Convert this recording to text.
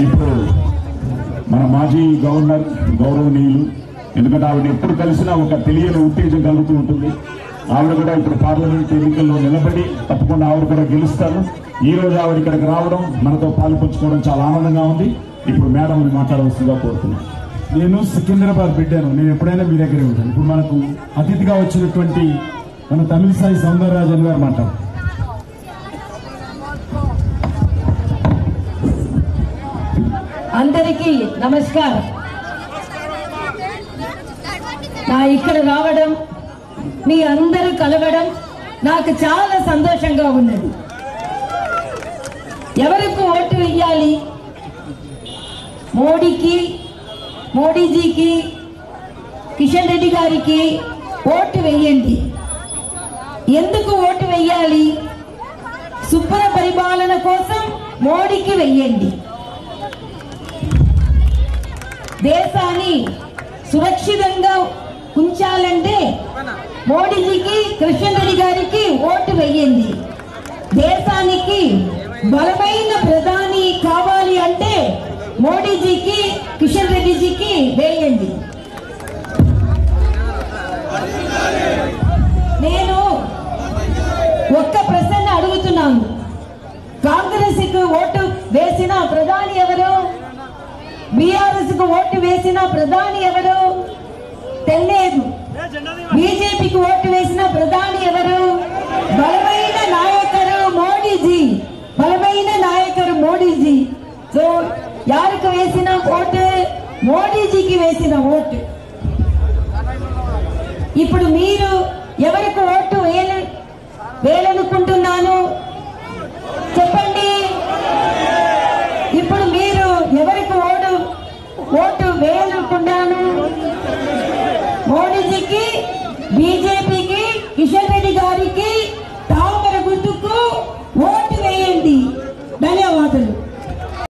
ఇప్పుడు మన మాజీ గవర్నర్ గౌరవనీయులు, ఎందుకంటే ఆవిడ ఎప్పుడు కలిసినా ఒక తెలియని ఉత్తేజం కలుగుతూ ఉంటుంది. ఆవిడ కూడా ఇప్పుడు పార్లమెంట్ ఎన్నికల్లో నిలబడి తప్పకుండా ఆవిడ కూడా గెలుస్తారు. ఈ రోజు ఆవిడ ఇక్కడికి రావడం, మనతో పాలు పంచుకోవడం చాలా ఆనందంగా ఉంది. ఇప్పుడు మేడంని మాట్లాడవలసిందిగా కోరుతున్నాను. నేను సికింద్రాబాద్ బిడ్డాను, నేను ఎప్పుడైనా మీ దగ్గరే ఉంటాను. ఇప్పుడు మనకు అతిథిగా వచ్చినటువంటి మన తమిళసాయి సౌందరరాజన్ గారు మాట్లాడు. అందరికీ నమస్కారం. నా ఇక్కడ రావడం, మీ అందరూ కలవడం నాకు చాలా సంతోషంగా ఉన్నది. ఎవరికి ఓటు వేయాలి? మోడీజీకి, కిషన్ రెడ్డి గారికి ఓటు వేయండి. ఎందుకు ఓటు వేయాలి? సుపర పరిపాలన కోసం మోడీకి వేయండి. దేశాన్ని సురక్షితంగా ఉంచాలంటే మోడీజీకి, కిషన్ రెడ్డి గారికి ఓటు వేయండి. దేశానికి బలమైన ప్రధాని కావాలి అంటే మోడీజీకి, కిషన్ రెడ్డిజీకి వేయండి. నేను ఒక్క ప్రశ్న అడుగుతున్నాను. కాంగ్రెస్ కు ఓటు వేసిన ప్రధాని ఎవరు? బీఆర్ఎస్ కు ఓటు వేసిన ప్రధాని ఎవరు? తెలియదు. బీజేపీకి ఓటు వేసిన ప్రధాని ఎవరు? బలమైన నాయకుడు మోడీజీ, బలమైన నాయకుడు మోడీజీ. సో యారికి వేసిన ఓటు? మోడీజీకి వేసిన ఓటు. ఇప్పుడు మీరు ఎవరికి ఓటు వేయాలనుకుంటున్నాను చెప్పండి. ఇప్పుడు మీరు ఎవరికి ఓటు వేయాలనుకున్నాను? మోడీజీకి, బీజేపీ